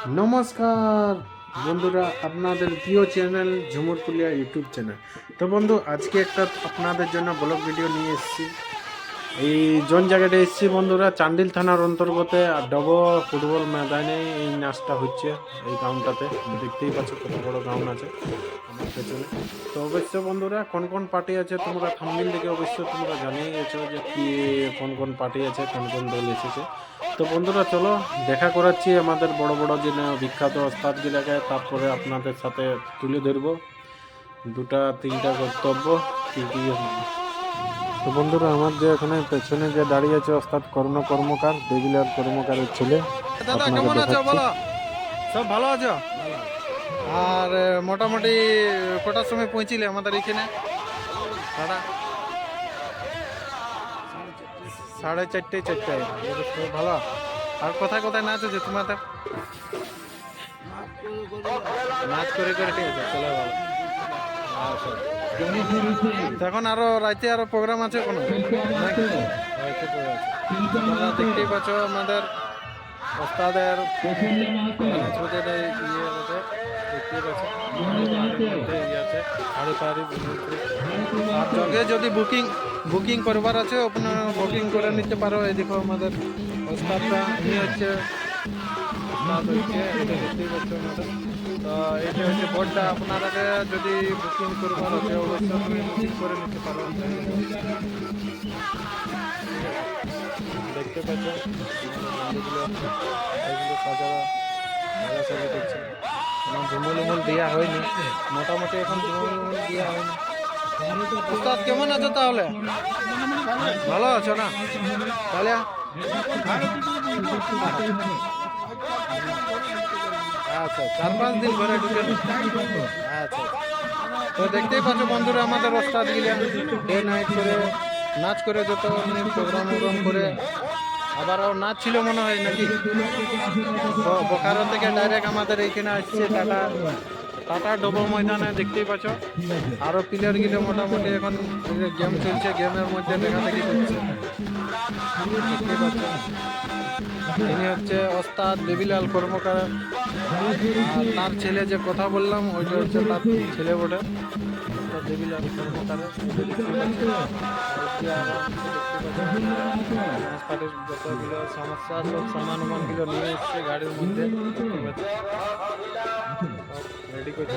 নমস্কার বন্ধুরা, আপনাদের প্রিয় চ্যানেল ঝুমুর পুলিয়া ইউটিউব চ্যানেল। তো বন্ধু, আজকে একটা আপনাদের জন্য ব্লগ ভিডিও নিয়ে এসেছি। এই জন জায়গাটা এসেছি বন্ধুরা, চান্ডিল থানার অন্তর্গত ডব ফুটবল ময়দানে এই নাচটা হচ্ছে। এই গ্রাউন্ডটাতে দেখতেই পাচ্ছ কত বড় গ্রাউন্ড আছে আমার পেছনে। তো অবশ্য বন্ধুরা, কোন কোন পার্টি আছে তোমরা থাম্বনেল দেখে অবশ্য তোমরা জানিয়ে গেছো যে কি কোন কোন পার্টি আছে, কোন কোন দল এসেছে। তো বন্ধুরা চলো দেখা করাচ্ছি আমাদের বড় বড় যে বিখ্যাত ওস্তাদগুলোকে, তারপরে আপনাদের সাথে তুলে ধরবো দুটা তিনটা বক্তব্য কি কি। তো বন্ধুরা, আমার যে এখানে পেছনে যে দাঁড়িয়ে আছে ওস্তাদ করুণ কর্মকার, দেবিলার কর্মকারের ছেলে। দাদা আপনাকে কেমন আছো? দেখাচ্ছি। বলো, সব ভালো আছো? আর মোটামুটি কটার সময় পৌঁছিলে আমাদের এখানে? সাড়ে চারটায়। ভালো। আর কোথায় কোথায় নাচ আছে তোমাদের? নাচ করে ঠিক আছে, চলো ভালো। আচ্ছা, তো এখন আরো রাইতে আরো প্রোগ্রাম আছে কোনো নাকি? রাইতে প্রোগ্রাম আছে। তোমরা দেখতেই পাচ্ছ আমাদের ওস্তাদের আর জগে যদি বুকিং করবার আছে আপনারা বুকিং করে নিতে পারো। এই দেখো আমাদের ওস্তাদটা ইনি হচ্ছে এটা দেখতেই পাচ্ছ আমাদের। তো এটা হচ্ছে বোর্ডটা, আপনারা যদি বুকিং করবার আছে অবশ্যই আপনি বুকিং করে নিতে পারো। দেখতে পাচ্ছ বন্ধুগুলো, এগুলো সাজারা ভালো সাজা দেখছে। আমার ঝুমুল উমুল দেওয়া হয়নি, মোটামুটি এখন ঝুমুল উমুল দেওয়া হয়নি। উস্তাদ কেমন আছো তাহলে? ভালো আছো না তাহলে? আচ্ছা, 4-5 দিন ঘরে ঢুকে। আচ্ছা, তো দেখতেই পাচ্ছ বন্ধুরা আমাদের ওস্তাদ গিলা ডে নাইট করে নাচ করে যত প্রোগ্রাম করে। আবারও নাচ ছিল মনে হয় নাকি? বোকারো থেকে ডাইরেক্ট আমাদের এইখানে আসছে টাটা ডবল ময়দানে, দেখতেই পাচ্ছ। আরও প্লেয়ার গিলে মোটামুটি এখন গেম চলছে, গেমের মধ্যে দেখাদেখি করছে, দেখতেই পাচ্ছ। ইনি হচ্ছে ওস্তাদ দেবিলাল কর্মকার। তার ছেলে যে কথা বললাম ওইটা হচ্ছে তার ছেলে বটে, দেবিলাল কর্মকার। পার্টির যতগুলো সমস্যা সব সামান উমানগুলো নিয়ে এসছে গাড়ির মধ্যে, রেডি করছে।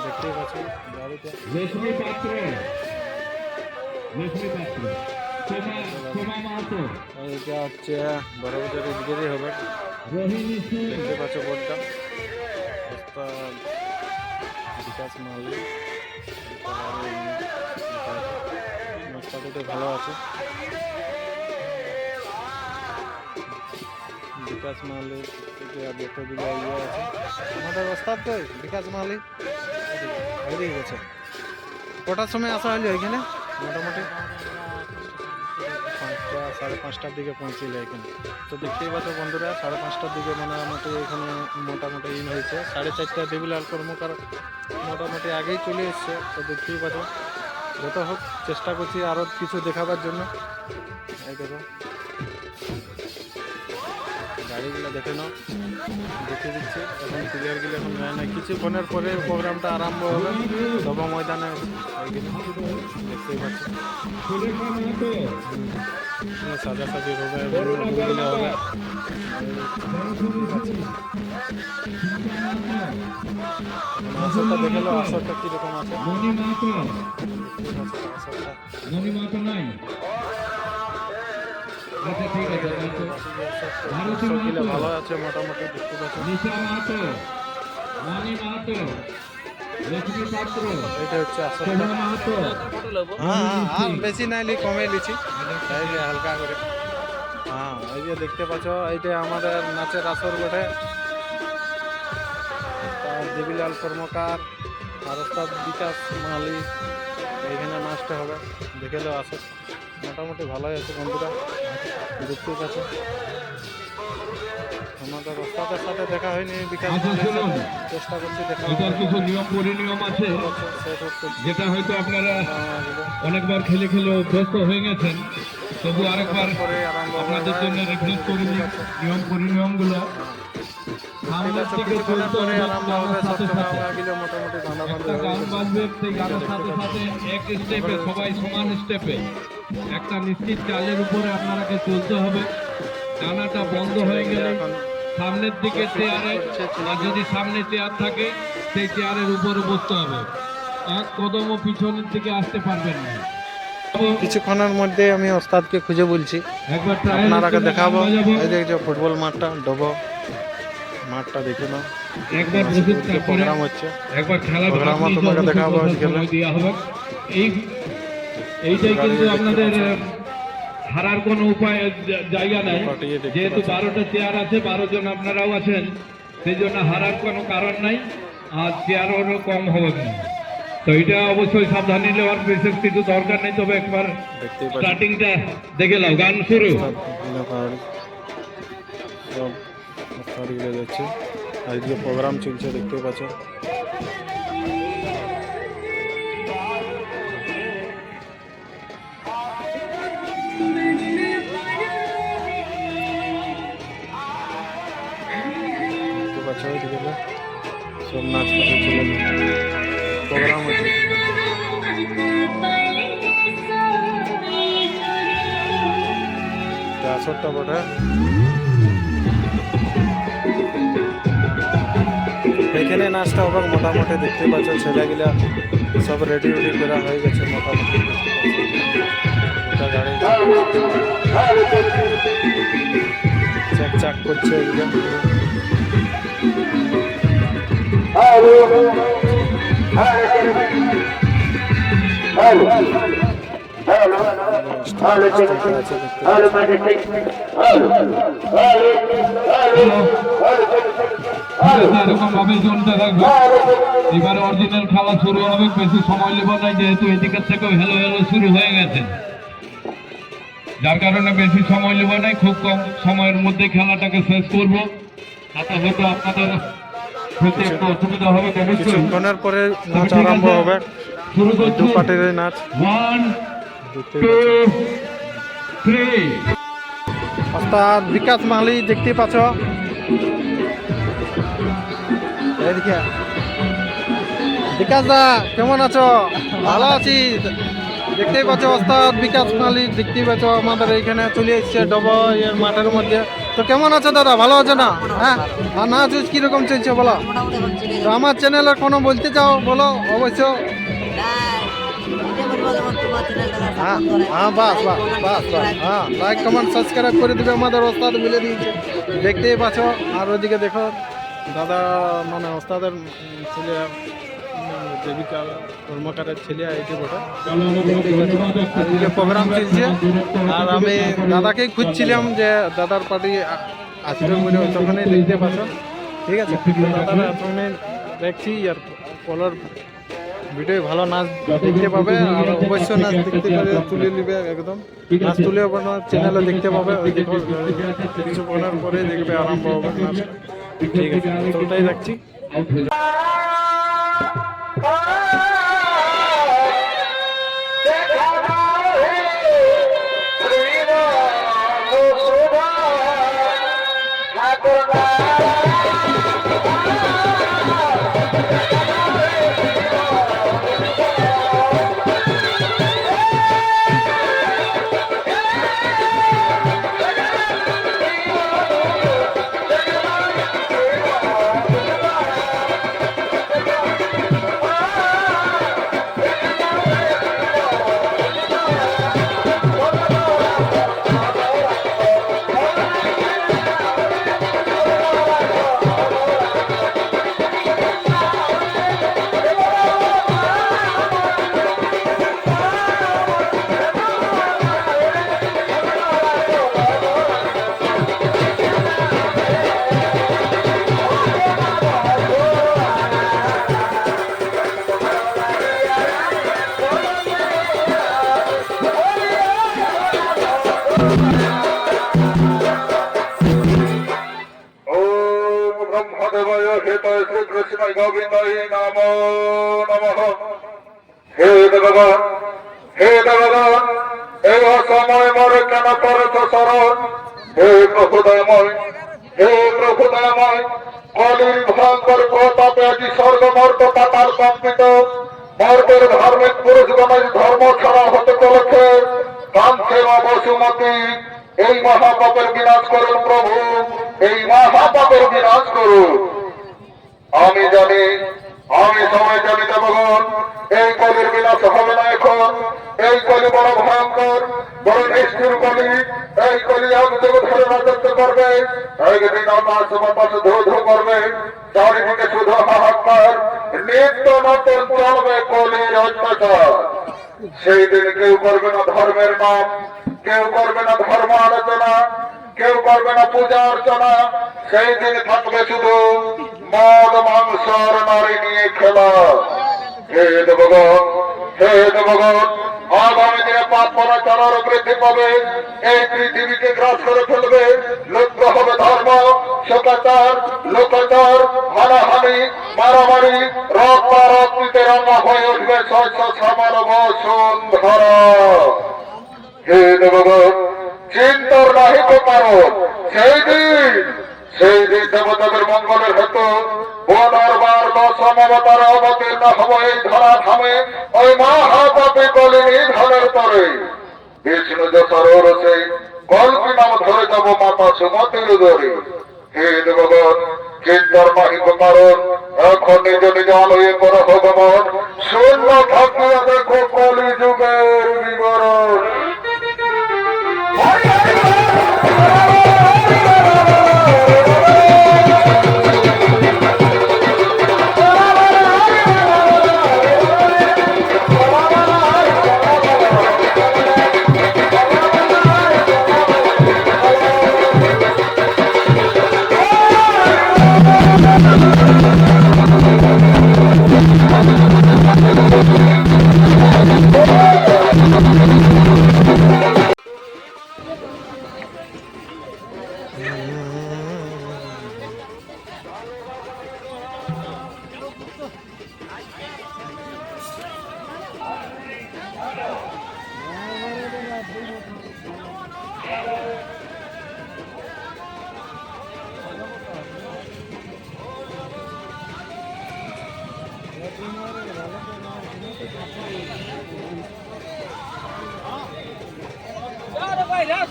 দেখতেই পাচ্ছি গাড়িতে। এটা হচ্ছে বড় বাজারের দিকেরই হবে, দেখতে পাচ্ছ বোর্ডটা। বিকাশ মালিক ভালো আছে। বিকাশ মালিক যতগুলো ইয়ে আছে আমাদের ওস্তাদ তো বিকাশ মালিক বেরিয়ে গেছে। কটার সময় আসা হলো এখানে? মোটামুটি 5:30 দিকে পৌঁছিলে এখানে। তো দেখতেই পাচ্ছ বন্ধুরা, 5:30টার দিকে মোটামুটি এখানে মোটামুটি ইন হয়েছে। 4:30 দেবিলাল কর্মকার মোটামুটি আগেই চলে এসছে। তো দেখতেই পাচ্ছ, যত হোক চেষ্টা করছি আরও কিছু দেখাবার জন্য। এই দেখো গাড়িগুলো দেখে নাও, দেখে দিচ্ছে। এখন প্লেয়ারগুলো এখন যায় না, কিছুক্ষণের পরে প্রোগ্রামটা আরম্ভ হবে ডব ময়দানে। দেখতেই পাচ্ছি সাজাসাজি হবে, হবে। আসরটা দেখে লো, আসরটা কিরকম আছে। ভালো আছে মোটামুটি, দেখতে পাচ্ছি। এটা হচ্ছে আসরটা। হ্যাঁ, বেশি নাইলি কমে লিছি, হালকা করে। হ্যাঁ, এই যে দেখতে পাচ্ছ, এইটা আমাদের নাচের আসর বটে। দেবিলাল কর্মকার আর ওস্তাদ বিকাশ মালিক, এইখানে নাচটা হবে, দেখে লো আসর। মোটামুটি ভালোই আছে বন্ধুরা, দেখতেই পাচ্ছ। আমাদের ওস্তাদের সাথে দেখা হয়নি, বিকাশ চেষ্টা করছি দেখা। কিছু নিয়ম পরিনিয়ম আছে যেটা হয়তো আপনারা অনেকবার খেলে অভ্যস্ত হয়ে গেছেন। তবু আরেকবার পরে আরম্ভ আপনাদের জন্য হবে। রিপিট করে দিই নিয়ম পরিনিয়মগুলো। সামনের দিকে কিছুক্ষণের চলতে পরে হবে আরম্ভ হবে। গানের সাথে সত্যটা সাথে। হয়ে গেলে মোটামুটি ধান্দা বান্ধা একটা হয়ে গান গেছে। বাজবে, সেই গানের সাথে সাথে এক স্টেপে সবাই সমান স্টেপে একটা নিশ্চিত চালের উপরে আপনাকে চলতে হবে। গানাটা বন্ধ হয়ে গেলে সামনের দিকে চেয়ারে, আর যদি সামনে চেয়ার থাকে সেই চেয়ারের উপরে বসতে হবে, এক কদমও পিছনের দিকে আসতে পারবেন না। কিছুক্ষণের মধ্যে আমি ওস্তাদকে খুঁজে বলছি, একবার try আপনারাকে করে দেখাবো। গান বাজাবো। এই দেখছো ফুটবল মাঠটা, ডবো মাঠটা দেখে নাও। একবার বসে তারপরে প্রোগ্রাম হচ্ছে, একবার খেলা প্রোগ্রামও তোমাকে দেখাবো আজকে। দেওয়া হবে। এইটাই কিন্তু আপনাদের হারার কোনো উপায় জায়গা নাই, পাঠিয়ে দেখতে যেহেতু পাচ্ছি। 12টা চেয়ার আছে, 12 জন আপনারাও আছেন, সেই জন্য হারার কোনো কারণ নাই, আর চেয়ারও কম হবে না। তো এটা অবশ্যই সাবধানে নেওয়ার বিশেষ কিছু দরকার নেই, তবে একবার দেখতেই পাচ্ছি স্টার্টিংটা দেখে নাও। গান শুরু। ওস্তাদ বিনা পাহাড়ি সব ওস্তাদ গিয়ে যাচ্ছে। আজকে প্রোগ্রাম চলছে, দেখতেই পাচ্ছ। দেখতে পাচ্ছ ওইদিকে সব নাচ করতে চলে প্রোগ্রাম হচ্ছে। আসরটা বটে। এখানে নাচটা হবে মোটামুটি, দেখতে পাচ্ছ ছেলেগুলা সব রেডি উডি করা হয়ে গেছে মোটামুটি। এটা গাড়ি চাক চাক করছে একদম। এরকম ভাবে চলতে থাকবে। এবারে অরিজিনাল খেলা শুরু হবে, বেশি সময় নেব না, যেহেতু এদিকের থেকেও হেলো হেলো শুরু হয়ে গেছে, যার কারণে বেশি সময় নেব নাই, খুব কম সময়ের মধ্যে খেলাটাকে শেষ করবো। তাতে হয়তো আপনাদের হতে একটু অসুবিধা হবে। কিছুক্ষণের পরে নাচ আরম্ভ হবে, শুরু দু করছি। পার্টির নাচ 1 দেখতে 2 3। ওস্তাদ বিকাশ মালি দেখতে পাচ্ছ। এদিকে বিকাশ দা কেমন আছো? ভালো আছি। দেখতেই পাচ্ছ ওস্তাদ বিকাশ মালিক, দেখতেই পাচ্ছ আমাদের এইখানে চলে এসছে ডবো এর মাঠের মধ্যে। তো কেমন আছো দাদা, ভালো আছো না? হ্যাঁ, আর নাচ কিরকম চলছে বলো? তো আমার চ্যানেলের কোনো বলতে চাও বলো অবশ্য। হ্যাঁ হ্যাঁ, বাস বাস বাস বাস, হ্যাঁ লাইক কমেন্ট সাবস্ক্রাইব করে দেবে, আমাদের ওস্তাদ বলে দিয়েছে। দেখতেই পাচ্ছ। আর ওইদিকে দেখো দাদা মানে ওস্তাদের ছেলে, দেবিকা কর্মকারের ছেলে এটি বটে। আর এই যে প্রোগ্রাম চলছে, আর আমি দাদাকেই খুঁজছিলাম যে দাদার পার্টি আসবে বলে, তখনই দেখতে পাচ্ছ। ঠিক আছে, দাদারা তখনই দেখছি। আর কলার ভিডিও ভালো নাচ দেখতে পাবে, আর অবশ্যই নাচ দেখতে পাবে, তুলে নেবে একদম। নাচ তুলে আপনার চ্যানেলে দেখতে পাবে। ওই দেখো কিছুক্ষণের পরে দেখবে আরম্ভ হবে নাচ। ঠিক আছে, তো ওটাই রাখছি। ব্রহ্মদেবায় হেতায় শ্রীকৃষ্ণায় গোবিন্দায় নমো নমঃ। হে ভগবান, হে ভগবান, এই অসময় মরে কেন করেছ স্মরণ? হে প্রভু দয়াময়, হে প্রভু দয়াময়, কলির ভয়ঙ্কর প্রতাপে আজি স্বর্গমর্ত পাতাল কম্পিত, মর্তের ধার্মিক পুরুষগণের ধর্ম ছাড়া হতে চলেছে, কাঁদছে মা বসুমতী। এই মহাপাপের বিনাশ করুন প্রভু, এই মহাপাপের বিনাশ করুন। আমি জানি, আমি সবাই জানি দেবগণ, এই কলির বিনাশ হবে না এখন। এই কলি বড় ভয়ঙ্কর, বড় নিষ্ঠুর কলি। এই কলি এক যুগ ধরে রাজত্ব করবে, একদিন আকাশ বাতাস ধো ধো করবে, চারিদিকে শুধু হাহাকার, নিত্য নতুন চলবে কলির অত্যাচার। সেই দিন কেউ করবে না ধর্মের নাম, কেউ করবে না ধর্ম আলোচনা, কেউ করবে না পূজা অর্চনা। সেই দিন থাকবে শুধু মদ মাংস আর নারী নিয়ে খেলা। হে দেবগণ, হে দেবগণ, আগামী দিনে পাপ পরাচার বৃদ্ধি পাবে, এই পৃথিবীকে গ্রাস করে ফেলবে। লুপ্ত হবে ধর্ম, শোকাচার, লোকাচার, হানাহানি, মারামারি, রক্তারক্তিতে রান্না হয়ে উঠবে শস্য শ্যামল বসুন্ধরা। হে দেবগণ, চিন্তার নাহি তো কারণ। সেই দিন দেবতাদের মঙ্গলের হেতু পুনর্বার দশম অবতারে অবতীর্ণ হব এই ধরা ধামে, ওই মহাপাপী কলিনী ধনের পরে। বিষ্ণু যশোর রসে কল্পি নাম ধরে যাব মাতা সুমতির দরে। হে দেবগণ, চিন্তার নাহি তো কারণ, এখন নিজ নিজ আলোয়ে কর ভগবান, শূন্য থাকিয়া দেখো কলি যুগের বিবরণ।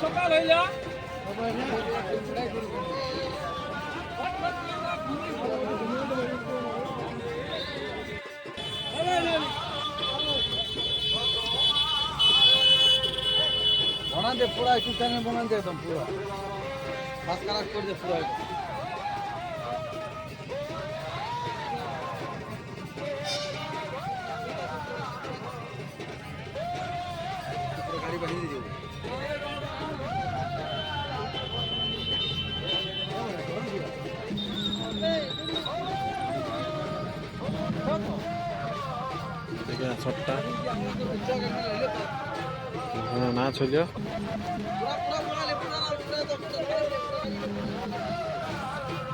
সকাল হয়ে যা বনাতে পুরা কিষানে বনাতে একদম পুরা বাস কাজ করে দে পুরা গাড়ি বানিয়ে দিও দেখে শটটা না চলিও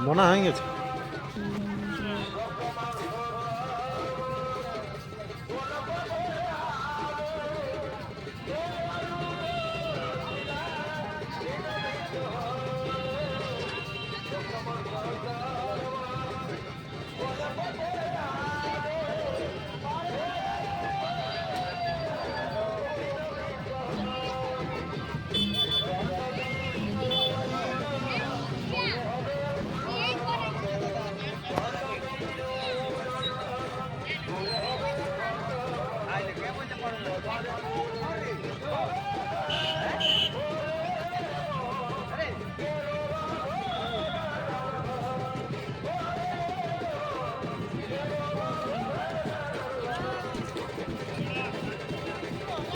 মনে হয়ে গেছে।